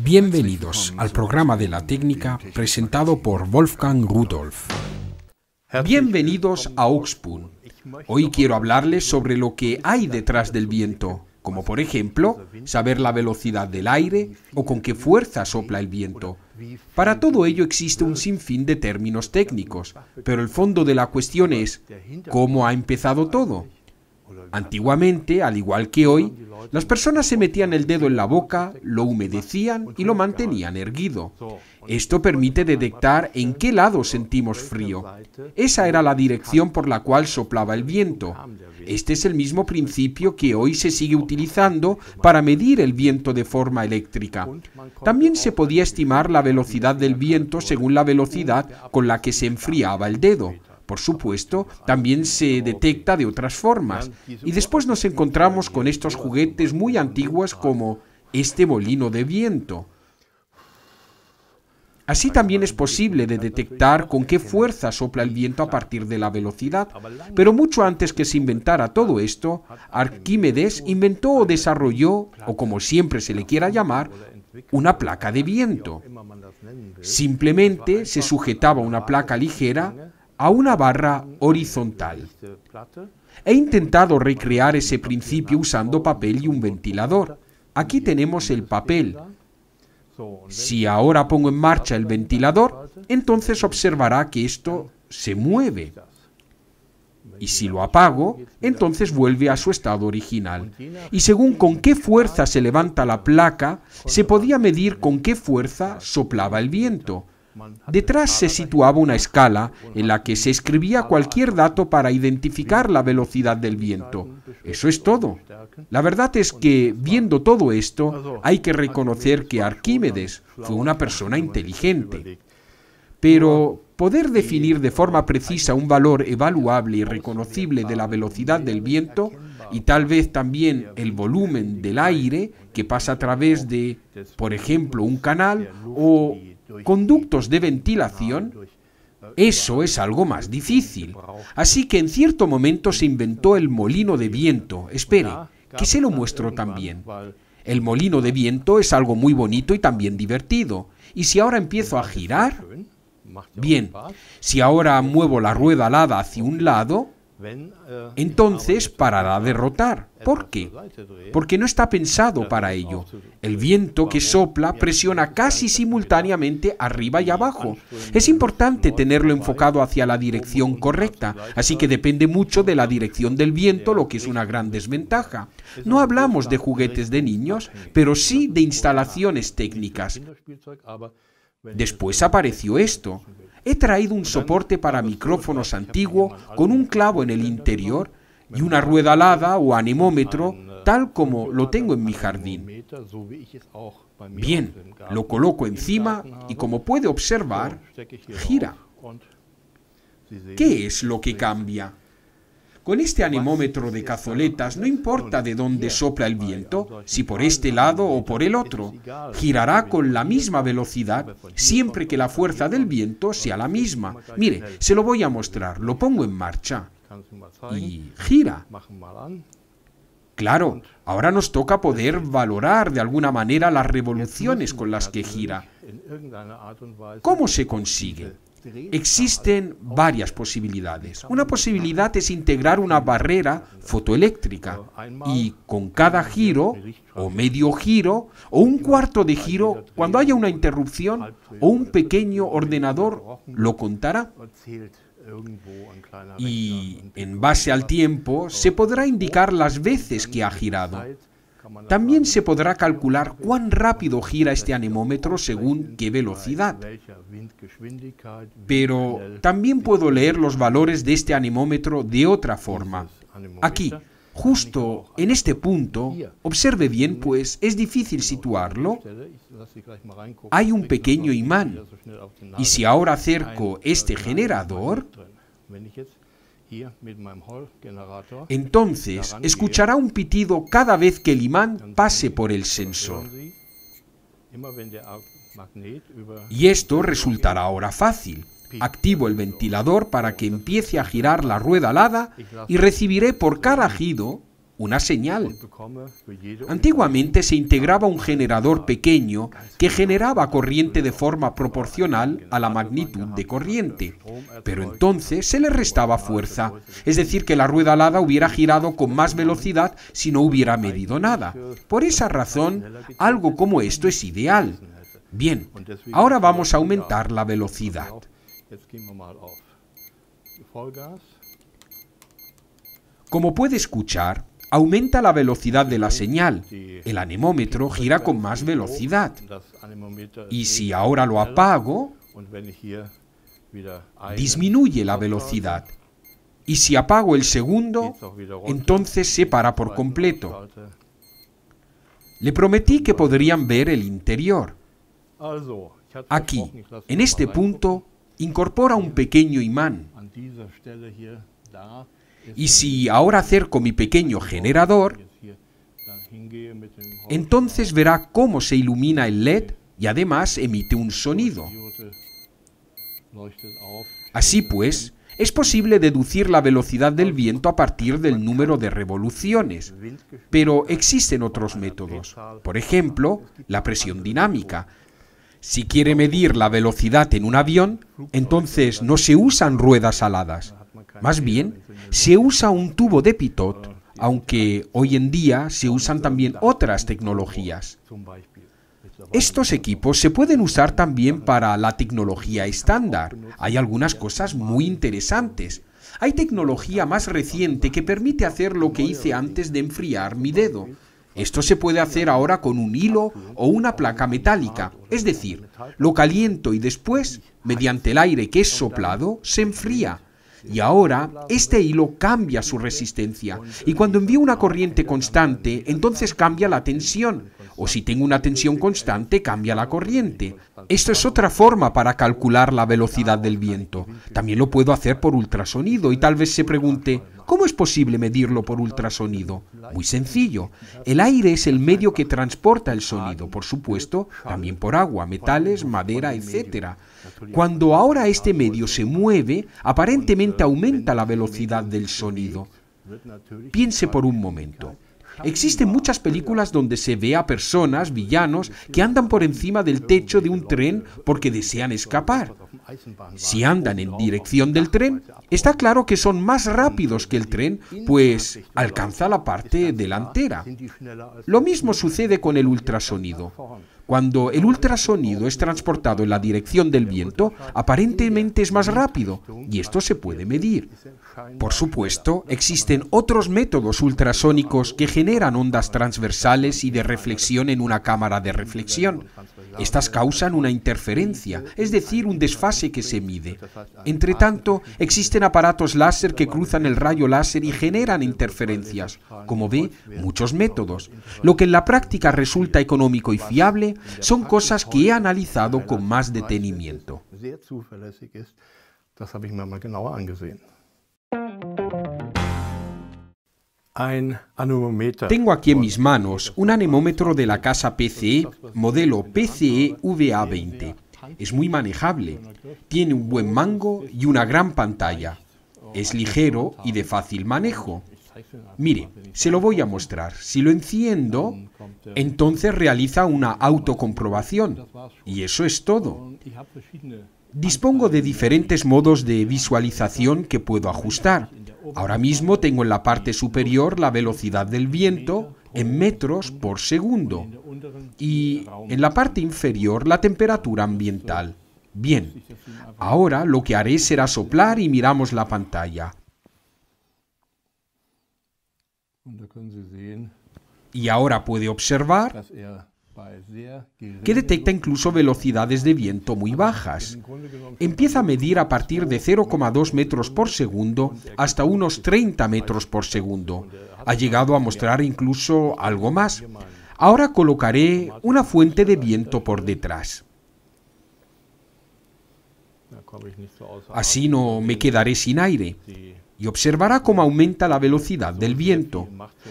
Bienvenidos al programa de la técnica presentado por Wolfgang Rudolph. Bienvenidos a Auxpoon. Hoy quiero hablarles sobre lo que hay detrás del viento, como por ejemplo, saber la velocidad del aire o con qué fuerza sopla el viento. Para todo ello existe un sinfín de términos técnicos, pero el fondo de la cuestión es ¿cómo ha empezado todo? Antiguamente, al igual que hoy, las personas se metían el dedo en la boca, lo humedecían y lo mantenían erguido. Esto permite detectar en qué lado sentimos frío. Esa era la dirección por la cual soplaba el viento. Este es el mismo principio que hoy se sigue utilizando para medir el viento de forma eléctrica. También se podía estimar la velocidad del viento según la velocidad con la que se enfriaba el dedo. Por supuesto, también se detecta de otras formas. Y después nos encontramos con estos juguetes muy antiguos como este molino de viento. Así también es posible de detectar con qué fuerza sopla el viento a partir de la velocidad. Pero mucho antes que se inventara todo esto, Arquímedes inventó o desarrolló, o como siempre se le quiera llamar, una placa de viento. Simplemente se sujetaba una placa ligera a una barra horizontal. He intentado recrear ese principio usando papel y un ventilador. Aquí tenemos el papel. Si ahora pongo en marcha el ventilador, entonces observará que esto se mueve. Y si lo apago, entonces vuelve a su estado original. Y según con qué fuerza se levanta la placa, se podía medir con qué fuerza soplaba el viento. Detrás se situaba una escala en la que se escribía cualquier dato para identificar la velocidad del viento. Eso es todo. La verdad es que, viendo todo esto, hay que reconocer que Arquímedes fue una persona inteligente. Pero poder definir de forma precisa un valor evaluable y reconocible de la velocidad del viento, y tal vez también el volumen del aire que pasa a través de, por ejemplo, un canal o conductos de ventilación, eso es algo más difícil. Así que en cierto momento se inventó el molino de viento. Espere, que se lo muestro también. El molino de viento es algo muy bonito y también divertido. Y si ahora empiezo a girar, bien, si ahora muevo la rueda alada hacia un lado, entonces parará de rotar. ¿Por qué? Porque no está pensado para ello. El viento que sopla presiona casi simultáneamente arriba y abajo. Es importante tenerlo enfocado hacia la dirección correcta, así que depende mucho de la dirección del viento, lo que es una gran desventaja. No hablamos de juguetes de niños, pero sí de instalaciones técnicas. Después apareció esto. He traído un soporte para micrófonos antiguo con un clavo en el interior y una rueda alada o anemómetro, tal como lo tengo en mi jardín. Bien, lo coloco encima y como puede observar, gira. ¿Qué es lo que cambia? Con este anemómetro de cazoletas no importa de dónde sopla el viento, si por este lado o por el otro, girará con la misma velocidad siempre que la fuerza del viento sea la misma. Mire, se lo voy a mostrar, lo pongo en marcha y gira. Claro, ahora nos toca poder valorar de alguna manera las revoluciones con las que gira. ¿Cómo se consigue? Existen varias posibilidades. Una posibilidad es integrar una barrera fotoeléctrica y con cada giro, o medio giro, o un cuarto de giro, cuando haya una interrupción, o un pequeño ordenador lo contará. Y en base al tiempo se podrá indicar las veces que ha girado. También se podrá calcular cuán rápido gira este anemómetro según qué velocidad. Pero también puedo leer los valores de este anemómetro de otra forma. Aquí, justo en este punto, observe bien, pues es difícil situarlo. Hay un pequeño imán. Y si ahora acerco este generador, entonces escuchará un pitido cada vez que el imán pase por el sensor. Y esto resultará ahora fácil. Activo el ventilador para que empiece a girar la rueda alada y recibiré por cada giro una señal. Antiguamente se integraba un generador pequeño que generaba corriente de forma proporcional a la magnitud de corriente, pero entonces se le restaba fuerza, es decir, que la rueda alada hubiera girado con más velocidad si no hubiera medido nada. Por esa razón, algo como esto es ideal. Bien, ahora vamos a aumentar la velocidad. Como puede escuchar, aumenta la velocidad de la señal. El anemómetro gira con más velocidad. Y si ahora lo apago, disminuye la velocidad. Y si apago el segundo, entonces se para por completo. Le prometí que podrían ver el interior. Aquí, en este punto, incorpora un pequeño imán. Y si ahora acerco mi pequeño generador, entonces verá cómo se ilumina el LED y además emite un sonido. Así pues, es posible deducir la velocidad del viento a partir del número de revoluciones, pero existen otros métodos. Por ejemplo, la presión dinámica. Si quiere medir la velocidad en un avión, entonces no se usan ruedas aladas. Más bien, se usa un tubo de pitot, aunque hoy en día se usan también otras tecnologías. Estos equipos se pueden usar también para la tecnología estándar. Hay algunas cosas muy interesantes. Hay tecnología más reciente que permite hacer lo que hice antes de enfriar mi dedo. Esto se puede hacer ahora con un hilo o una placa metálica, es decir, lo caliento y después, mediante el aire que es soplado, se enfría. Y ahora, este hilo cambia su resistencia, y cuando envío una corriente constante, entonces cambia la tensión, o si tengo una tensión constante, cambia la corriente. Esto es otra forma para calcular la velocidad del viento. También lo puedo hacer por ultrasonido, y tal vez se pregunte, ¿cómo es posible medirlo por ultrasonido? Muy sencillo. El aire es el medio que transporta el sonido, por supuesto, también por agua, metales, madera, etc. Cuando ahora este medio se mueve, aparentemente aumenta la velocidad del sonido. Piense por un momento. Existen muchas películas donde se ve a personas, villanos, que andan por encima del techo de un tren porque desean escapar. Si andan en dirección del tren, está claro que son más rápidos que el tren, pues alcanza la parte delantera. Lo mismo sucede con el ultrasonido. Cuando el ultrasonido es transportado en la dirección del viento, aparentemente es más rápido, y esto se puede medir. Por supuesto, existen otros métodos ultrasónicos que generan ondas transversales y de reflexión en una cámara de reflexión. Estas causan una interferencia, es decir, un desfase que se mide. Entre tanto, existen aparatos láser que cruzan el rayo láser y generan interferencias. Como ve, muchos métodos. Lo que en la práctica resulta económico y fiable son cosas que he analizado con más detenimiento. Tengo aquí en mis manos un anemómetro de la casa PCE, modelo PCE VA20. Es muy manejable, tiene un buen mango y una gran pantalla. Es ligero y de fácil manejo. Mire, se lo voy a mostrar. Si lo enciendo, entonces realiza una autocomprobación. Y eso es todo. Dispongo de diferentes modos de visualización que puedo ajustar. Ahora mismo tengo en la parte superior la velocidad del viento en metros por segundo y en la parte inferior la temperatura ambiental. Bien, ahora lo que haré será soplar y miramos la pantalla. Y ahora puede observar que detecta incluso velocidades de viento muy bajas. Empieza a medir a partir de 0,2 metros por segundo hasta unos 30 metros por segundo. Ha llegado a mostrar incluso algo más. Ahora colocaré una fuente de viento por detrás. Así no me quedaré sin aire. Y observará cómo aumenta la velocidad del viento.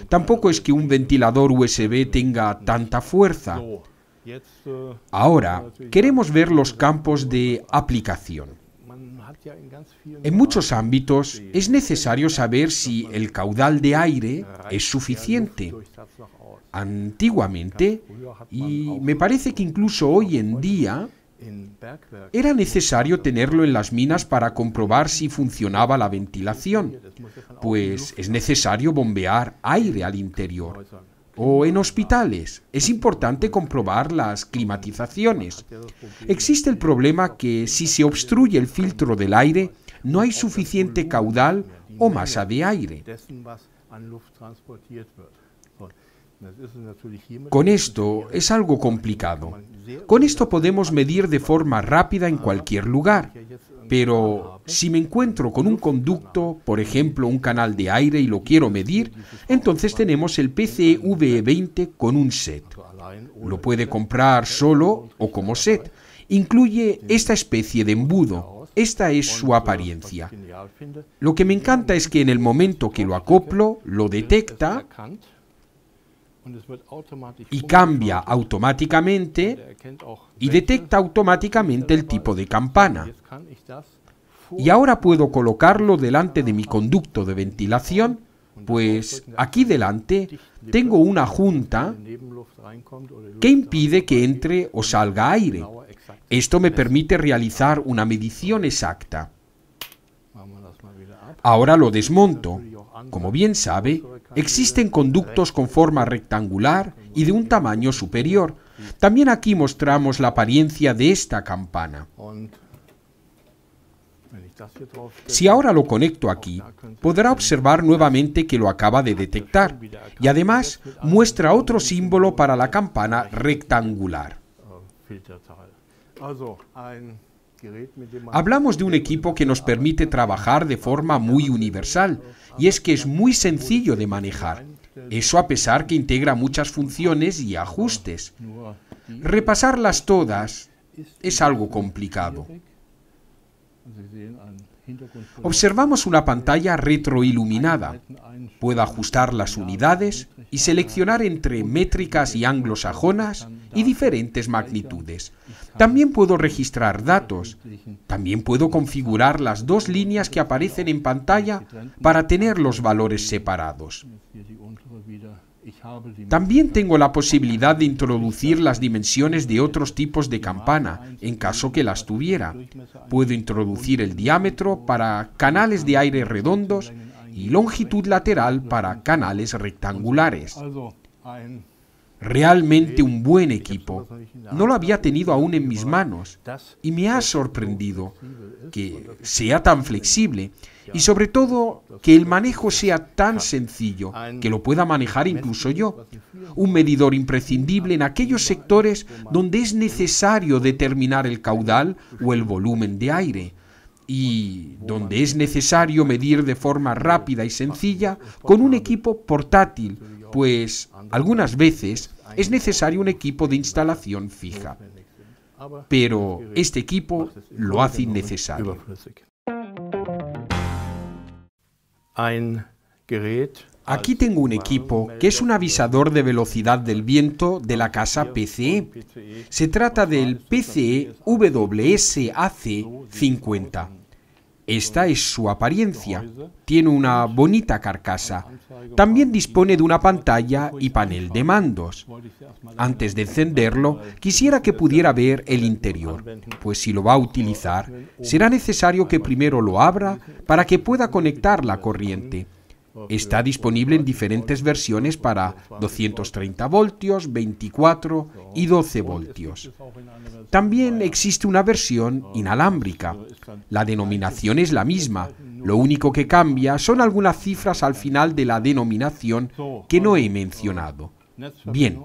Tampoco es que un ventilador USB tenga tanta fuerza. Ahora, queremos ver los campos de aplicación. En muchos ámbitos es necesario saber si el caudal de aire es suficiente. Antiguamente, y me parece que incluso hoy en día, era necesario tenerlo en las minas para comprobar si funcionaba la ventilación, pues es necesario bombear aire al interior. O en hospitales, es importante comprobar las climatizaciones. Existe el problema que si se obstruye el filtro del aire, no hay suficiente caudal o masa de aire. Con esto es algo complicado. Con esto podemos medir de forma rápida en cualquier lugar. Pero si me encuentro con un conducto, por ejemplo un canal de aire y lo quiero medir, entonces tenemos el PCE VE20 con un set. Lo puede comprar solo o como set. Incluye esta especie de embudo. Esta es su apariencia. Lo que me encanta es que en el momento que lo acoplo, lo detecta y cambia automáticamente y detecta automáticamente el tipo de campana. Y ahora puedo colocarlo delante de mi conducto de ventilación, pues aquí delante tengo una junta que impide que entre o salga aire. Esto me permite realizar una medición exacta. Ahora lo desmonto. Como bien sabe, existen conductos con forma rectangular y de un tamaño superior. También aquí mostramos la apariencia de esta campana. Si ahora lo conecto aquí, podrá observar nuevamente que lo acaba de detectar y además muestra otro símbolo para la campana rectangular. Hablamos de un equipo que nos permite trabajar de forma muy universal, y es que es muy sencillo de manejar. Eso a pesar que integra muchas funciones y ajustes. Repasarlas todas es algo complicado. Observamos una pantalla retroiluminada. Puedo ajustar las unidades y seleccionar entre métricas y anglosajonas y diferentes magnitudes. También puedo registrar datos. También puedo configurar las dos líneas que aparecen en pantalla para tener los valores separados. También tengo la posibilidad de introducir las dimensiones de otros tipos de campana, en caso que las tuviera. Puedo introducir el diámetro para canales de aire redondos y longitud lateral para canales rectangulares. Realmente un buen equipo. No lo había tenido aún en mis manos y me ha sorprendido que sea tan flexible y sobre todo que el manejo sea tan sencillo que lo pueda manejar incluso yo. Un medidor imprescindible en aquellos sectores donde es necesario determinar el caudal o el volumen de aire y donde es necesario medir de forma rápida y sencilla con un equipo portátil, pues algunas veces es necesario un equipo de instalación fija. Pero este equipo lo hace innecesario. Aquí tengo un equipo que es un avisador de velocidad del viento de la casa PCE. Se trata del PCE WSAC50. Esta es su apariencia. Tiene una bonita carcasa. También dispone de una pantalla y panel de mandos. Antes de encenderlo, quisiera que pudiera ver el interior, pues si lo va a utilizar, será necesario que primero lo abra para que pueda conectar la corriente. Está disponible en diferentes versiones para 230 voltios, 24 y 12 voltios. También existe una versión inalámbrica. La denominación es la misma. Lo único que cambia son algunas cifras al final de la denominación que no he mencionado. Bien,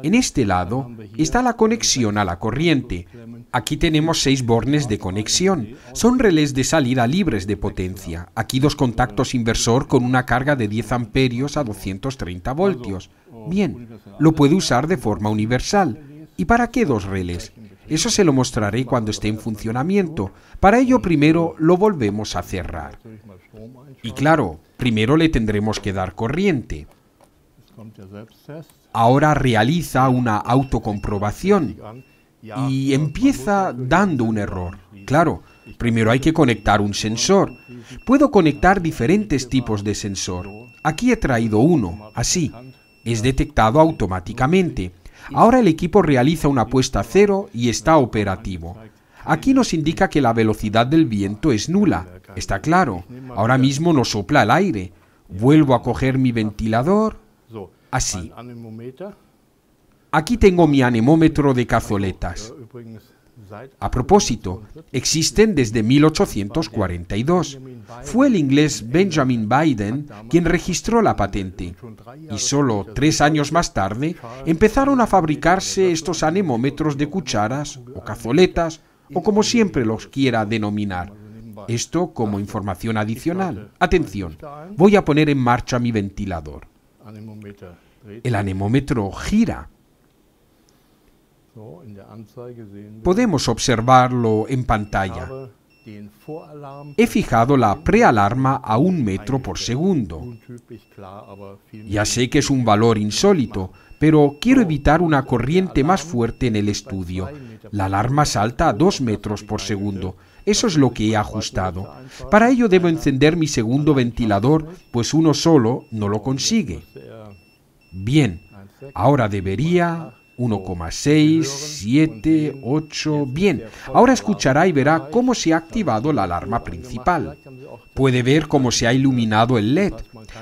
en este lado está la conexión a la corriente. Aquí tenemos 6 bornes de conexión. Son relés de salida libres de potencia. Aquí 2 contactos inversor con una carga de 10 amperios a 230 voltios. Bien, lo puede usar de forma universal. ¿Y para qué 2 relés? Eso se lo mostraré cuando esté en funcionamiento. Para ello primero lo volvemos a cerrar. Y claro, primero le tendremos que dar corriente. Ahora realiza una autocomprobación y empieza dando un error. Claro, Primero hay que conectar un sensor. Puedo conectar diferentes tipos de sensor. Aquí he traído uno, así. Es detectado automáticamente. Ahora el equipo realiza una puesta a cero y está operativo. Aquí nos indica que la velocidad del viento es nula. Está claro. Ahora mismo no sopla el aire. Vuelvo a coger mi ventilador. Así. Aquí tengo mi anemómetro de cazoletas. A propósito, existen desde 1842. Fue el inglés Benjamin Biden quien registró la patente. Y solo 3 años más tarde empezaron a fabricarse estos anemómetros de cucharas o cazoletas, o como siempre los quiera denominar. Esto como información adicional. Atención, voy a poner en marcha mi ventilador. El anemómetro gira. Podemos observarlo en pantalla. He fijado la prealarma a 1 metro por segundo. Ya sé que es un valor insólito, pero quiero evitar una corriente más fuerte en el estudio. La alarma salta a 2 metros por segundo. Eso es lo que he ajustado. Para ello debo encender mi segundo ventilador, pues uno solo no lo consigue. Bien, ahora debería... 1,6, 7, 8... Bien, ahora escuchará y verá cómo se ha activado la alarma principal. Puede ver cómo se ha iluminado el LED.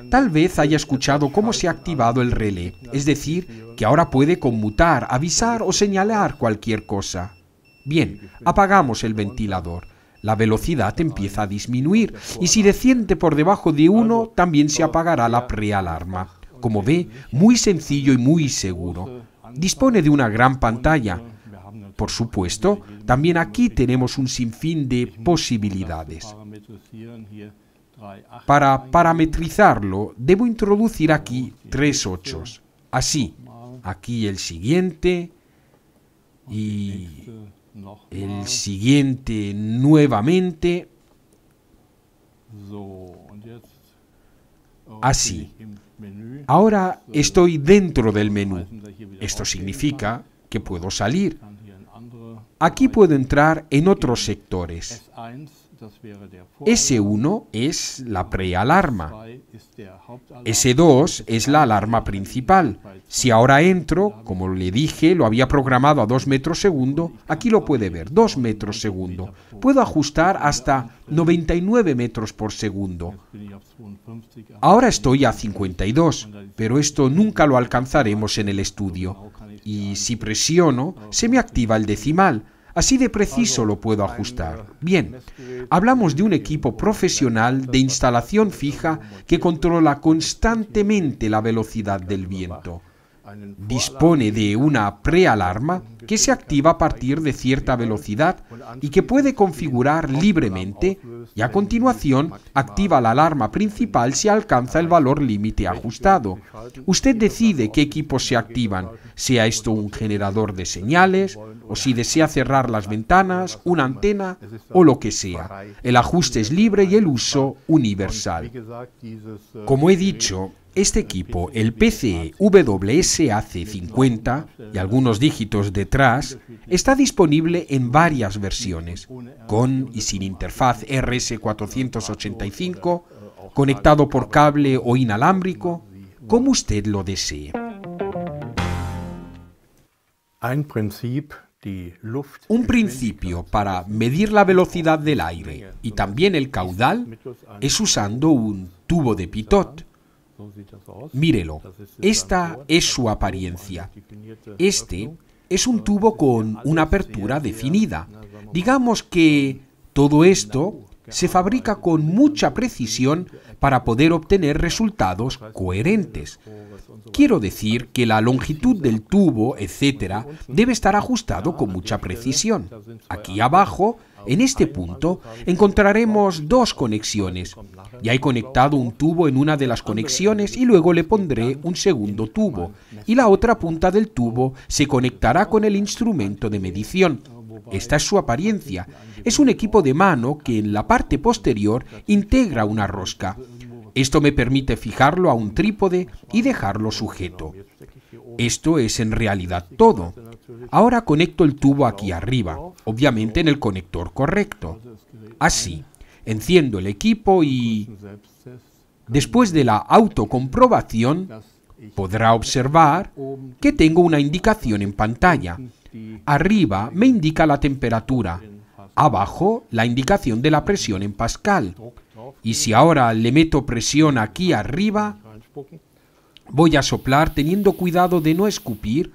Tal vez haya escuchado cómo se ha activado el relé, es decir, que ahora puede conmutar, avisar o señalar cualquier cosa. Bien, apagamos el ventilador. La velocidad empieza a disminuir y si desciende por debajo de 1, también se apagará la prealarma. Como ve, muy sencillo y muy seguro. Dispone de una gran pantalla. Por supuesto, también aquí tenemos un sinfín de posibilidades. Para parametrizarlo, debo introducir aquí 3 ochos. Así, aquí el siguiente y el siguiente nuevamente. Así. Ahora estoy dentro del menú. Esto significa que puedo salir. Aquí puedo entrar en otros sectores. S1 es la prealarma. S2 es la alarma principal. Si ahora entro, como le dije, lo había programado a 2 metros segundo, aquí lo puede ver, 2 metros segundo. Puedo ajustar hasta 99 metros por segundo. Ahora estoy a 52, pero esto nunca lo alcanzaremos en el estudio. Y si presiono, se me activa el decimal. Así de preciso lo puedo ajustar. Bien, hablamos de un equipo profesional de instalación fija que controla constantemente la velocidad del viento. Dispone de una prealarma que se activa a partir de cierta velocidad y que puede configurar libremente y a continuación activa la alarma principal si alcanza el valor límite ajustado. Usted decide qué equipos se activan, sea esto un generador de señales o si desea cerrar las ventanas, una antena o lo que sea. El ajuste es libre y el uso universal. Como he dicho, este equipo, el PCE WSAC50 y algunos dígitos detrás, está disponible en varias versiones, con y sin interfaz RS485, conectado por cable o inalámbrico, como usted lo desee. Un principio para medir la velocidad del aire y también el caudal es usando un tubo de Pitot. Mírelo, esta es su apariencia. Este es un tubo con una apertura definida. Digamos que todo esto se fabrica con mucha precisión para poder obtener resultados coherentes. Quiero decir que la longitud del tubo, etc., debe estar ajustado con mucha precisión. Aquí abajo, en este punto, encontraremos 2 conexiones. Ya he conectado un tubo en una de las conexiones y luego le pondré un segundo tubo. Y la otra punta del tubo se conectará con el instrumento de medición. Esta es su apariencia. Es un equipo de mano que en la parte posterior integra una rosca. Esto me permite fijarlo a un trípode y dejarlo sujeto. Esto es en realidad todo. Ahora conecto el tubo aquí arriba, obviamente en el conector correcto. Así, enciendo el equipo y, después de la autocomprobación, podrá observar que tengo una indicación en pantalla. Arriba me indica la temperatura, abajo la indicación de la presión en Pascal. Y si ahora le meto presión aquí arriba, voy a soplar teniendo cuidado de no escupir,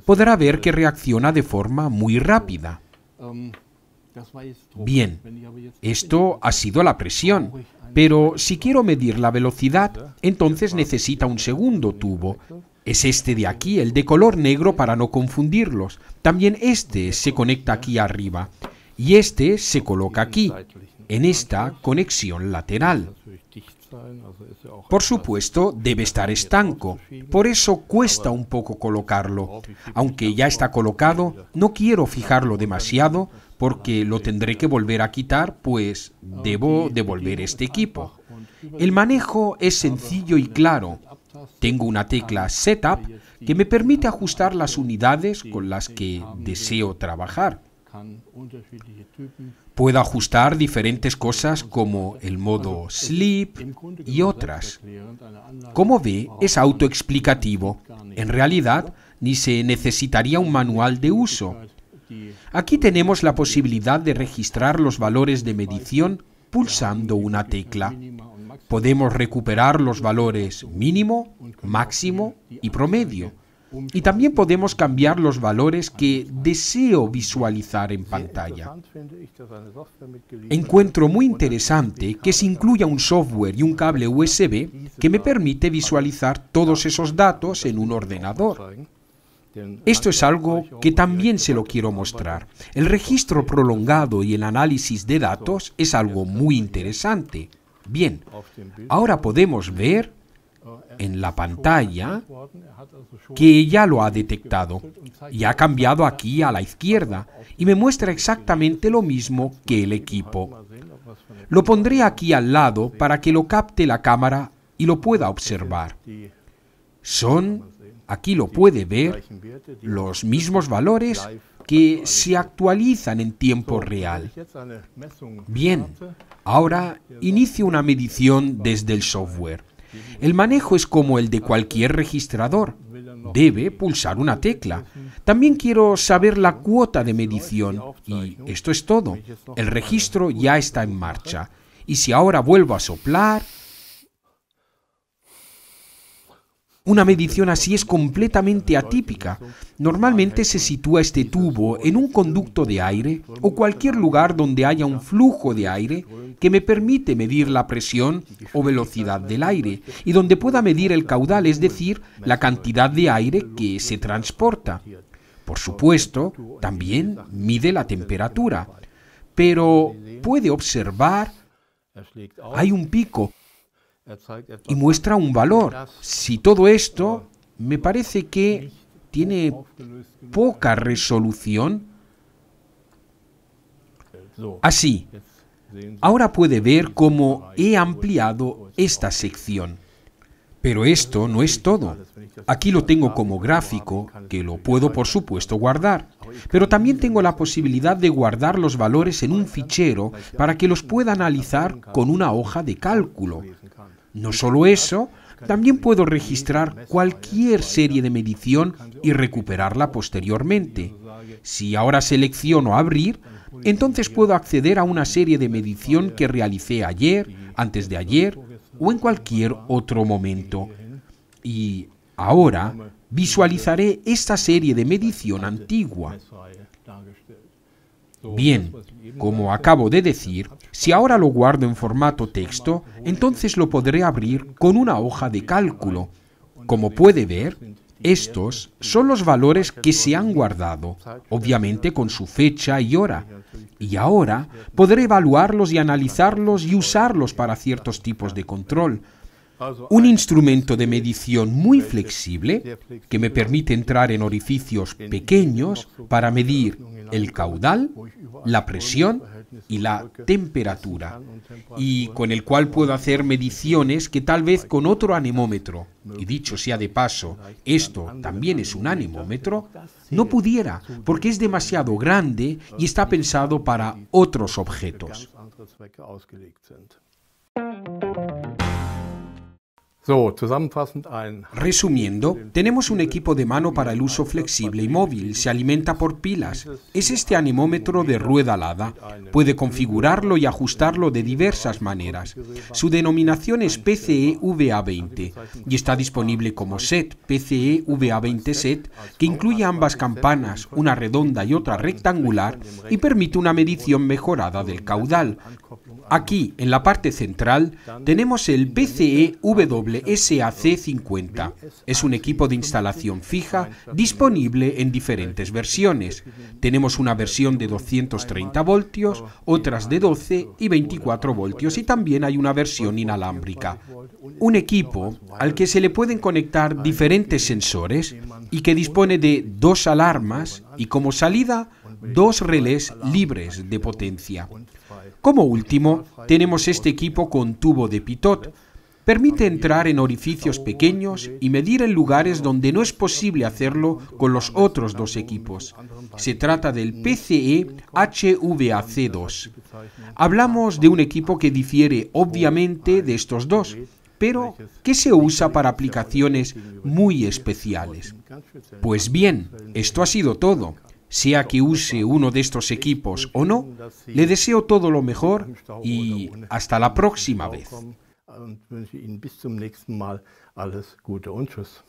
podrá ver que reacciona de forma muy rápida. Bien, esto ha sido la presión, pero si quiero medir la velocidad, entonces necesita un segundo tubo. Es este de aquí, el de color negro para no confundirlos. También este se conecta aquí arriba y este se coloca aquí, en esta conexión lateral. Por supuesto, debe estar estanco, por eso cuesta un poco colocarlo. Aunque ya está colocado, no quiero fijarlo demasiado porque lo tendré que volver a quitar, pues debo devolver este equipo. El manejo es sencillo y claro. Tengo una tecla Setup que me permite ajustar las unidades con las que deseo trabajar. Puedo ajustar diferentes cosas como el modo Sleep y otras. Como ve, es autoexplicativo. En realidad, ni se necesitaría un manual de uso. Aquí tenemos la posibilidad de registrar los valores de medición pulsando una tecla. Podemos recuperar los valores mínimo, máximo y promedio. Y también podemos cambiar los valores que deseo visualizar en pantalla. Encuentro muy interesante que se incluya un software y un cable USB que me permite visualizar todos esos datos en un ordenador. Esto es algo que también se lo quiero mostrar. El registro prolongado y el análisis de datos es algo muy interesante. Bien, ahora podemos ver en la pantalla que ya lo ha detectado y ha cambiado aquí a la izquierda y me muestra exactamente lo mismo que el equipo. Lo pondré aquí al lado para que lo capte la cámara y lo pueda observar. Son, aquí lo puede ver, los mismos valores que se actualizan en tiempo real. Bien, ahora inicio una medición desde el software. El manejo es como el de cualquier registrador. Debe pulsar una tecla. También quiero saber la cuota de medición y esto es todo. El registro ya está en marcha. Y si ahora vuelvo a soplar, una medición así es completamente atípica. Normalmente se sitúa este tubo en un conducto de aire o cualquier lugar donde haya un flujo de aire que me permite medir la presión o velocidad del aire y donde pueda medir el caudal, es decir, la cantidad de aire que se transporta. Por supuesto, también mide la temperatura, pero puede observar, hay un pico y muestra un valor. Si todo esto me parece que tiene poca resolución, así. Ahora puede ver cómo he ampliado esta sección. Pero esto no es todo. Aquí lo tengo como gráfico, que lo puedo por supuesto guardar. Pero también tengo la posibilidad de guardar los valores en un fichero para que los pueda analizar con una hoja de cálculo. No solo eso, también puedo registrar cualquier serie de medición y recuperarla posteriormente. Si ahora selecciono Abrir, entonces puedo acceder a una serie de medición que realicé ayer, antes de ayer o en cualquier otro momento. Y ahora visualizaré esta serie de medición antigua. Bien, como acabo de decir, si ahora lo guardo en formato texto, entonces lo podré abrir con una hoja de cálculo. Como puede ver, estos son los valores que se han guardado, obviamente con su fecha y hora. Y ahora podré evaluarlos y analizarlos y usarlos para ciertos tipos de control. Un instrumento de medición muy flexible que me permite entrar en orificios pequeños para medir el caudal, la presión y la temperatura, y con el cual puedo hacer mediciones que tal vez con otro anemómetro, y dicho sea de paso, esto también es un anemómetro, no pudiera, porque es demasiado grande y está pensado para otros objetos. Resumiendo, tenemos un equipo de mano para el uso flexible y móvil, se alimenta por pilas. Es este anemómetro de rueda alada. Puede configurarlo y ajustarlo de diversas maneras. Su denominación es PCE VA20 y está disponible como set PCE VA20 set, que incluye ambas campanas, una redonda y otra rectangular, y permite una medición mejorada del caudal. Aquí, en la parte central, tenemos el PCE WSAC50. Es un equipo de instalación fija disponible en diferentes versiones. Tenemos una versión de 230 voltios, otras de 12 y 24 voltios y también hay una versión inalámbrica. Un equipo al que se le pueden conectar diferentes sensores y que dispone de 2 alarmas y como salida 2 relés libres de potencia. Como último, tenemos este equipo con tubo de pitot. Permite entrar en orificios pequeños y medir en lugares donde no es posible hacerlo con los otros 2 equipos. Se trata del PCE HVAC2. Hablamos de un equipo que difiere obviamente de estos 2, pero que se usa para aplicaciones muy especiales. Pues bien, esto ha sido todo. Sea que use uno de estos equipos o no, le deseo todo lo mejor y hasta la próxima vez. Und wünsche Ihnen bis zum nächsten Mal alles Gute und Tschüss.